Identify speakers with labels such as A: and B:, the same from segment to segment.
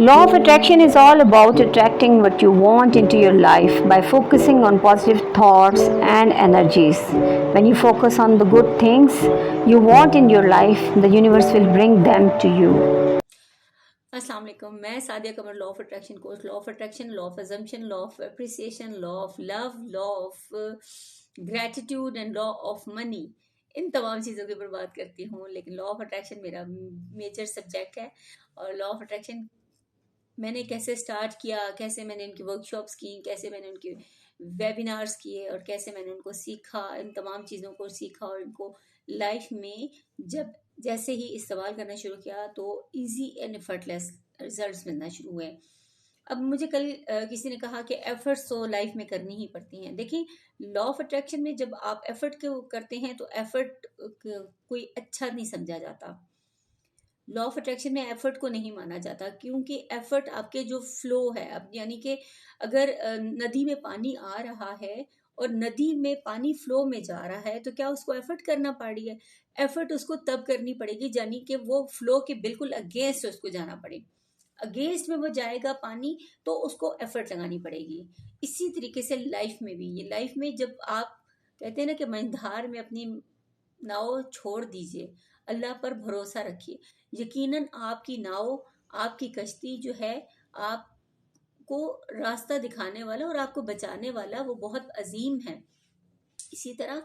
A: Law of attraction is all about attracting what you want into your life by focusing on positive thoughts and energies. When you focus on the good things you want in your life, the universe will bring them to you.
B: अस्सलाम वालेकुम। मैं Sadia Qamar, law of attraction coach, law of attraction, law of assumption, law of appreciation, law of love, law of gratitude and law of money, इन तमाम चीज़ों के ऊपर बात करती हूँ। लेकिन लॉ ऑफ अट्रैक्शन मेरा मेजर सब्जेक्ट है। और लॉ ऑफ अट्रैक्शन मैंने कैसे स्टार्ट किया, कैसे मैंने इनकी वर्कशॉप्स की, कैसे मैंने उनके वेबिनार्स किए और कैसे मैंने उनको सीखा, इन तमाम चीज़ों को सीखा और इनको लाइफ में जब जैसे ही इस्तेमाल करना शुरू किया तो इजी एंड एफर्टलेस रिजल्ट्स मिलना शुरू हुए। अब मुझे कल किसी ने कहा कि एफर्ट्स तो लाइफ में करनी ही पड़ती हैं। देखिए, लॉ ऑफ अट्रैक्शन में जब आप एफर्ट करते हैं तो एफर्ट कोई अच्छा नहीं समझा जाता। लॉ ऑफ अट्रैक्शन में एफर्ट को नहीं माना जाता, क्योंकि एफर्ट आपके जो फ्लो है, अब यानी कि अगर नदी में पानी आ रहा है और नदी में पानी फ्लो में जा रहा है तो क्या उसको एफर्ट करना पड़ रही है? एफर्ट उसको तब करनी पड़ेगी यानी कि वो फ्लो के बिल्कुल अगेंस्ट उसको जाना पड़े। अगेंस्ट में वो जाएगा पानी तो उसको एफर्ट लगानी पड़ेगी। इसी तरीके से लाइफ में भी, ये लाइफ में जब आप कहते हैं ना कि मझधार में अपनी नाव छोड़ दीजिए, अल्लाह पर भरोसा रखिए, यकीनन आपकी नाव, आपकी कश्ती जो है, आपको रास्ता दिखाने वाला और आपको बचाने वाला वो बहुत अजीम है। इसी तरह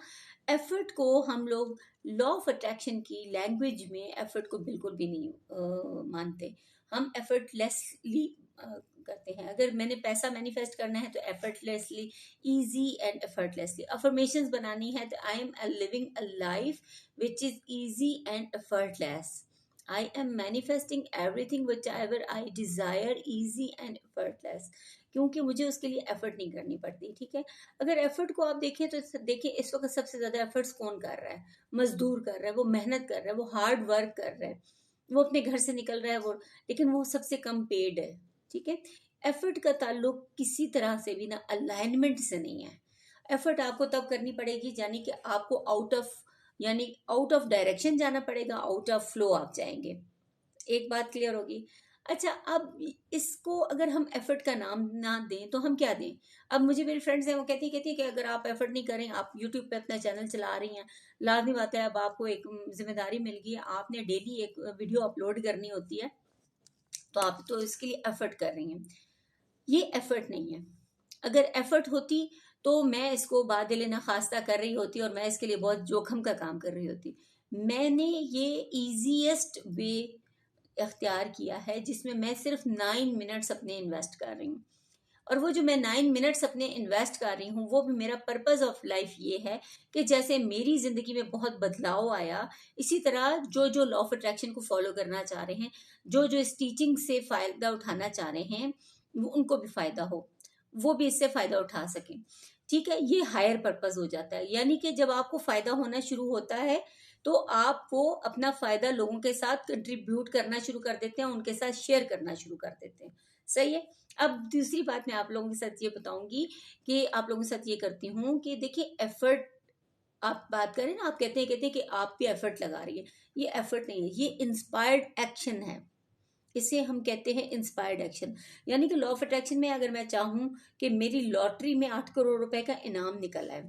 B: एफर्ट को हम लोग लॉ ऑफ अट्रैक्शन की लैंग्वेज में एफर्ट को बिल्कुल भी नहीं मानते। हम एफर्टलेसली करते हैं। अगर मैंने पैसा मैनिफेस्ट करना है तो effortlessly, easy and effortlessly. Affirmations बनानी है तो I am living a life which is easy and effortless. I am manifesting everything which ever I Dzire easy and effortless, क्योंकि मुझे उसके लिए एफर्ट नहीं करनी पड़ती। ठीक है, अगर एफर्ट को आप देखें तो देखिए इस वक्त सबसे ज्यादा एफर्ट्स कौन कर रहा है? मजदूर कर रहा है, वो मेहनत कर रहा है, वो हार्ड वर्क कर रहा है, वो अपने घर से निकल रहा है, वो लेकिन वो सबसे कम पेड है। ठीक है, एफर्ट का ताल्लुक किसी तरह से भी ना अलाइनमेंट से नहीं है। एफर्ट आपको तब करनी पड़ेगी यानी कि आपको आउट ऑफ डायरेक्शन जाना पड़ेगा, आउट ऑफ फ्लो आप जाएंगे। एक बात क्लियर होगी। अच्छा, अब इसको अगर हम एफर्ट का नाम ना दें तो हम क्या दें? अब मुझे मेरी फ्रेंड्स हैं, वो कहती है कि अगर आप एफर्ट नहीं करें, आप यूट्यूब पे अपना चैनल चला रही हैं, लाजमी बात है अब आपको एक जिम्मेदारी मिल गई है, आपने डेली एक वीडियो अपलोड करनी होती है, तो आप तो इसके लिए एफर्ट कर रही हैं। ये एफर्ट नहीं है। अगर एफर्ट होती तो मैं इसको बादिल नखास्ता कर रही होती और मैं इसके लिए बहुत जोखम का काम कर रही होती। मैंने ये इजीएस्ट वे इख्तियार किया है जिसमें मैं सिर्फ 9 मिनट्स अपने इन्वेस्ट कर रही हूँ। और वो जो मैं 9 मिनट्स अपने इन्वेस्ट कर रही हूँ वो भी मेरा पर्पस ऑफ लाइफ ये है कि जैसे मेरी जिंदगी में बहुत बदलाव आया, इसी तरह जो जो लॉ ऑफ अट्रैक्शन को फॉलो करना चाह रहे हैं, जो जो इस टीचिंग से फायदा उठाना चाह रहे हैं, उनको भी फायदा हो, वो भी इससे फायदा उठा सकें। ठीक है, ये हायर पर्पस हो जाता है। यानी कि जब आपको फायदा होना शुरू होता है तो आप वो अपना फायदा लोगों के साथ कंट्रीब्यूट करना शुरू कर देते हैं, उनके साथ शेयर करना शुरू कर देते हैं। सही है। अब दूसरी बात मैं आप लोगों के साथ ये बताऊंगी कि आप लोगों के साथ ये करती हूँ कि देखिए, एफर्ट आप बात करें ना, आप कहते हैं कि आप भी एफर्ट लगा रही है। ये एफर्ट नहीं है, ये इंस्पायर्ड एक्शन है। इसे हम कहते हैं इंस्पायर्ड एक्शन। यानी कि लॉ ऑफ अट्रैक्शन में अगर मैं चाहूँ कि मेरी लॉटरी में 8 करोड़ रुपए का इनाम निकल आए,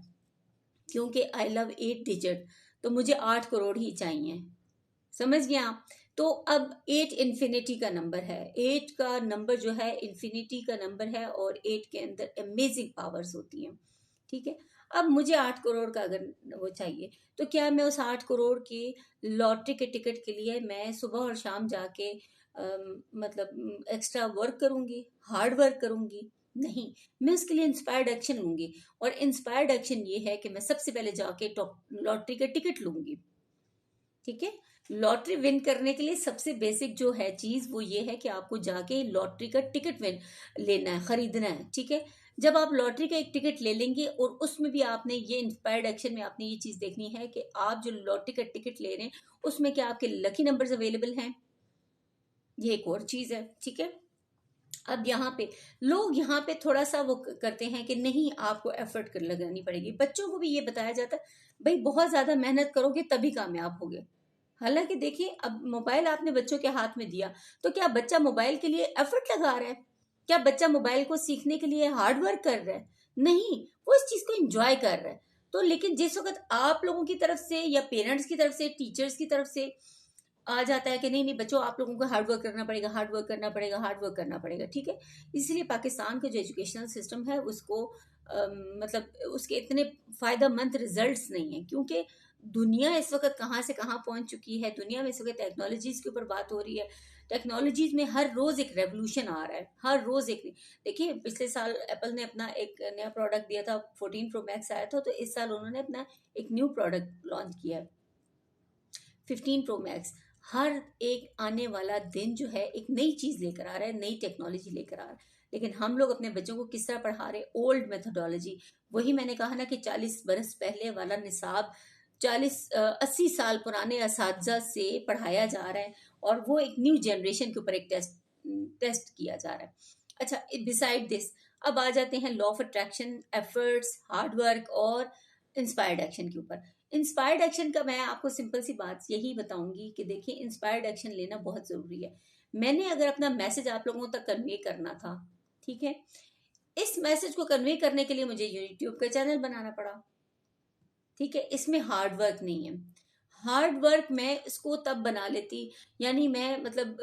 B: क्योंकि आई लव 8 डिजिट, तो मुझे 8 करोड़ ही चाहिए। समझ गए आप? तो अब 8 इन्फिनिटी का नंबर है, 8 का नंबर जो है इन्फिनिटी का नंबर है और 8 के अंदर अमेजिंग पावर्स होती हैं। ठीक है, अब मुझे 8 करोड़ का अगर वो चाहिए तो क्या मैं उस 8 करोड़ की लॉटरी के टिकट के लिए मैं सुबह और शाम जाके मतलब एक्स्ट्रा वर्क करूंगी, हार्ड वर्क करूंगी? नहीं, मैं उसके लिए इंस्पायर्ड एक्शन लूंगी। और इंस्पायर्ड एक्शन ये है कि मैं सबसे पहले जाके लॉटरी का टिकट लूंगी। ठीक है, लॉटरी विन करने के लिए सबसे बेसिक जो है चीज वो ये है कि आपको जाके लॉटरी का टिकट विन लेना है, खरीदना है। ठीक है, जब आप लॉटरी का एक टिकट ले लेंगे और उसमें भी आपने ये इंस्पायर्ड एक्शन में आपने ये चीज देखनी है कि आप जो लॉटरी का टिकट ले रहे हैं उसमें क्या आपके लकी नंबर्स अवेलेबल हैं, ये एक और चीज है। ठीक है, अब यहाँ पे थोड़ा सा वो करते हैं कि नहीं, आपको एफर्ट कर लगानी पड़ेगी। बच्चों को भी ये बताया जाता है, भाई बहुत ज्यादा मेहनत करोगे तभी कामयाब होगे। हालांकि देखिए, अब मोबाइल आपने बच्चों के हाथ में दिया, तो क्या बच्चा मोबाइल के लिए एफर्ट लगा रहा है? क्या बच्चा मोबाइल को सीखने के लिए हार्ड वर्क कर रहा है? नहीं, वो इस चीज को एंजॉय कर रहा है। तो लेकिन जिस वक्त आप लोगों की तरफ से या पेरेंट्स की तरफ से, टीचर्स की तरफ से आ जाता है कि नहीं नहीं बच्चों, आप लोगों को हार्ड वर्क करना पड़ेगा, हार्ड वर्क करना पड़ेगा, हार्ड वर्क करना पड़ेगा, ठीक है। इसलिए पाकिस्तान का जो एजुकेशनल सिस्टम है उसको मतलब उसके इतने फायदेमंद रिजल्ट्स नहीं है, क्योंकि दुनिया इस वक्त कहाँ से कहाँ पहुंच चुकी है। दुनिया में इस वक्त टेक्नोलॉजीज के ऊपर बात हो रही है। टेक्नोलॉजीज में हर रोज एक रेवोल्यूशन आ रहा है, हर रोज एक। देखिए, पिछले साल एप्पल ने अपना एक नया प्रोडक्ट दिया था, 14 प्रो मैक्स आया था, तो इस साल उन्होंने अपना एक न्यू प्रोडक्ट लॉन्च किया है, 15 प्रो मैक्स। हर एक आने वाला दिन जो है एक नई चीज लेकर आ रहा है, नई टेक्नोलॉजी लेकर आ रहा है। लेकिन हम लोग अपने बच्चों को किस तरह पढ़ा रहे हैं? Old methodology. वही मैंने कहा ना कि 40 बरस पहले वाला निसाब 80 साल पुराने असातिज़ा से पढ़ाया जा रहा है, और वो एक न्यू जनरेशन के ऊपर एक टेस्ट किया जा रहा है। अच्छा, बिसाइड दिस, अब आ जाते हैं law of attraction, efforts, hard work और इंस्पायर्ड एक्शन के ऊपर। इंस्पायर्ड एक्शन का मैं आपको सिंपल सी बात यही बताऊंगी कि देखिए, इंस्पायर्ड एक्शन लेना बहुत ज़रूरी है। मैंने अगर अपना मैसेज आप लोगों तक कन्वे करना था, ठीक है, इस मैसेज को कन्वे करने के लिए मुझे यूट्यूब का चैनल बनाना पड़ा, ठीक है। इसमें हार्ड वर्क नहीं है। हार्ड वर्क मैं इसको तब बना लेती, यानी मैं मतलब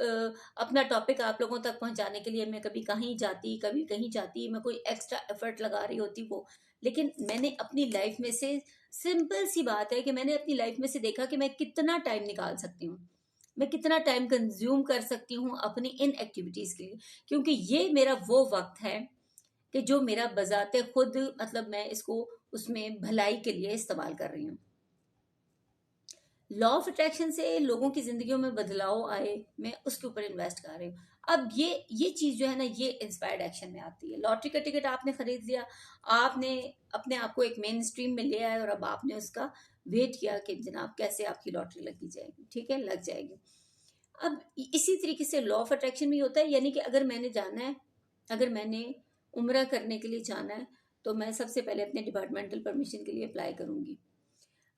B: अपना टॉपिक आप लोगों तक पहुंचाने के लिए मैं कभी कहीं जाती, कभी कहीं जाती, मैं कोई एक्स्ट्रा एफर्ट लगा रही होती वो। लेकिन मैंने अपनी लाइफ में से, सिंपल सी बात है कि मैंने अपनी लाइफ में से देखा कि मैं कितना टाइम निकाल सकती हूँ, मैं कितना टाइम कंज्यूम कर सकती हूँ अपनी इन एक्टिविटीज के लिए, क्योंकि ये मेरा वो वक्त है कि जो मेरा बजाते खुद मतलब मैं इसको उसमें भलाई के लिए इस्तेमाल कर रही हूँ। लॉ ऑफ अट्रैक्शन से लोगों की जिंदगियों में बदलाव आए, मैं उसके ऊपर इन्वेस्ट कर रही हूँ। अब ये चीज जो है ना, ये इंस्पायर्ड एक्शन में आती है। लॉटरी का टिकट आपने खरीद लिया, आपने अपने आप को एक मेन स्ट्रीम में ले आए, और अब आपने उसका वेट किया कि जनाब कैसे आपकी लॉटरी लगी जाएगी, ठीक है, लग जाएगी। अब इसी तरीके से लॉ ऑफ अट्रैक्शन भी होता है, यानी कि अगर मैंने जाना है, अगर मैंने उम्रा करने के लिए जाना है, तो मैं सबसे पहले अपने डिपार्टमेंटल परमिशन के लिए अप्लाई करूंगी।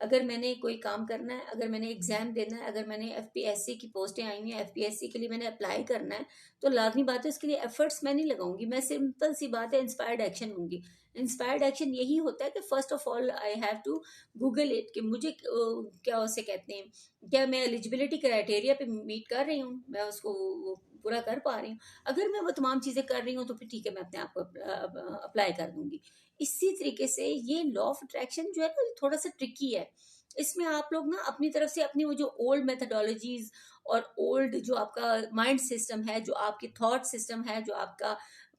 B: अगर मैंने कोई काम करना है, अगर मैंने एग्जाम देना है, अगर मैंने एफपीएससी की पोस्टें आई हुई हैं, एफपीएससी के लिए मैंने अप्लाई करना है, तो लाजमी बात है उसके लिए एफर्ट्स मैं नहीं लगाऊंगी, मैं सिंपल सी बात है इंस्पायर्ड एक्शन लूंगी। इंस्पायर्ड एक्शन यही होता है कि first of all I have to Google it कि मुझे क्या उसे कहते हैं, क्या मैं एलिजिबिलिटी क्राइटेरिया पे मीट कर रही हूँ, मैं उसको वो पूरा कर पा रही हूँ। अगर मैं वो तमाम चीज़ें कर रही हूँ तो फिर ठीक है, मैं अपने आप को अप्लाई कर दूंगी। इसी तरीके से ये लॉ ऑफ अट्रैक्शन जो है ना, थोड़ा सा ट्रिकी है। इसमें आप लोग ना अपनी तरफ से अपनी वो जो ओल्ड मेथडोलॉजीज और ओल्ड जो आपका माइंड सिस्टम है, जो आपकी थॉट सिस्टम है, जो आपका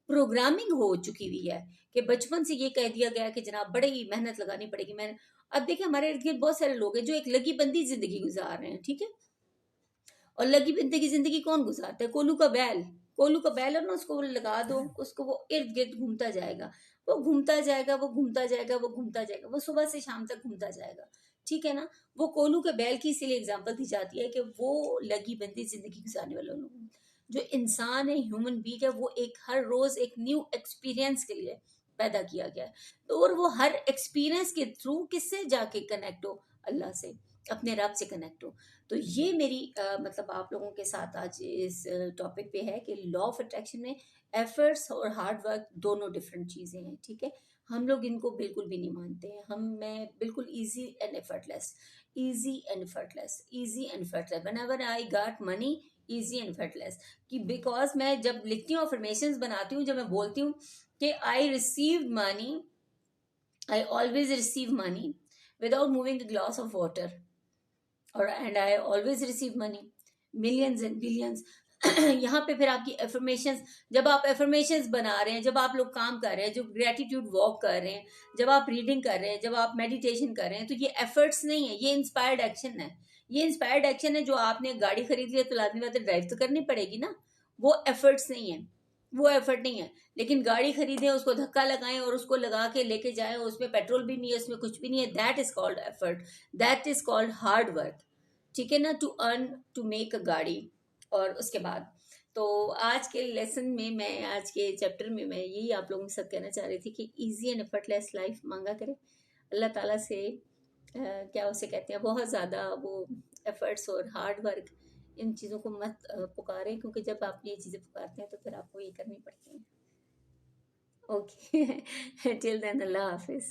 B: प्रोग्रामिंग हो चुकी हुई है कि बचपन से ये कह दिया गया कि जनाब बड़ी ही मेहनत लगानी पड़ेगी। मैं अब देखिए, हमारे इर्द गिर्द बहुत सारे लोग हैं जो एक लगी बंदी जिंदगी गुजार रहे हैं, ठीक है। और लगी बंदी की जिंदगी कौन गुजारता है? कोलू का बैल। कोलू का बैल है ना, उसको लगा दो, उसको वो इर्द गिर्द घूमता जाएगा, वो घूमता जाएगा, वो घूमता जाएगा, वो घूमता जाएगा, वो सुबह से शाम तक घूमता जाएगा, ठीक है ना। वो कोलू के बैल की इसीलिए एग्जाम्पल दी जाती है कि वो लगी बंदी जिंदगी गुजारने वाले लोग। जो इंसान है, ह्यूमन बींग है, वो एक हर रोज एक न्यू एक्सपीरियंस के लिए पैदा किया गया है। तो और वो हर एक्सपीरियंस के थ्रू किससे जाके कनेक्ट हो? अल्लाह से, अपने रब से कनेक्ट हो। तो ये मेरी मतलब आप लोगों के साथ आज इस टॉपिक पे है कि लॉ ऑफ अट्रैक्शन में एफर्ट्स और हार्ड वर्क दोनों डिफरेंट चीज़ें हैं, ठीक है। हम लोग इनको बिल्कुल भी नहीं मानते हैं। मैं बिल्कुल easy and effortless, easy and effortless, easy and effortless when ever I got money, easy and effortless. कि बिकॉज मैं जब लिखती हूँ, अफर्मेशंस बनाती हूँ, जब मैं बोलती हूँ कि I receive money, I always receive money without moving a glass of water, और and I always receive money, millions and billions. यहाँ पे फिर आपकी एफर्मेशंस, जब आप एफर्मेशंस बना रहे हैं, जब आप लोग काम कर रहे हैं, जब ग्रेटिट्यूड वॉक कर रहे हैं, जब आप रीडिंग कर रहे हैं, जब आप मेडिटेशन कर रहे हैं, तो ये एफर्ट्स नहीं है, ये इंस्पायर्ड एक्शन है। ये इंस्पायर्ड एक्शन है। जो आपने गाड़ी खरीद ली है तो लाजमी बात है ड्राइव तो करनी पड़ेगी ना, वो एफर्ट्स नहीं है, वो एफर्ट नहीं है। लेकिन गाड़ी खरीदें, उसको धक्का लगाएं और उसको लगा के लेके जाएं, उसमें पेट्रोल भी नहीं है, उसमें कुछ भी नहीं है, that is called effort, that is called hard work, ठीक है ना। To earn, to make a गाड़ी। और उसके बाद तो आज के लेसन में, मैं आज के चैप्टर में मैं यही आप लोगों के साथ कहना चाह रही थी कि इजी एंड एफर्टलेस लाइफ मांगा करें अल्लाह ताला से। क्या उसे कहते हैं, बहुत ज़्यादा वो एफर्ट्स और हार्ड वर्क, इन चीज़ों को मत पुकारें, क्योंकि जब आप ये चीज़ें पुकारते हैं तो फिर आपको ये करनी पड़ती हैं। ओके टिल देन अल्लाह हाफिज़।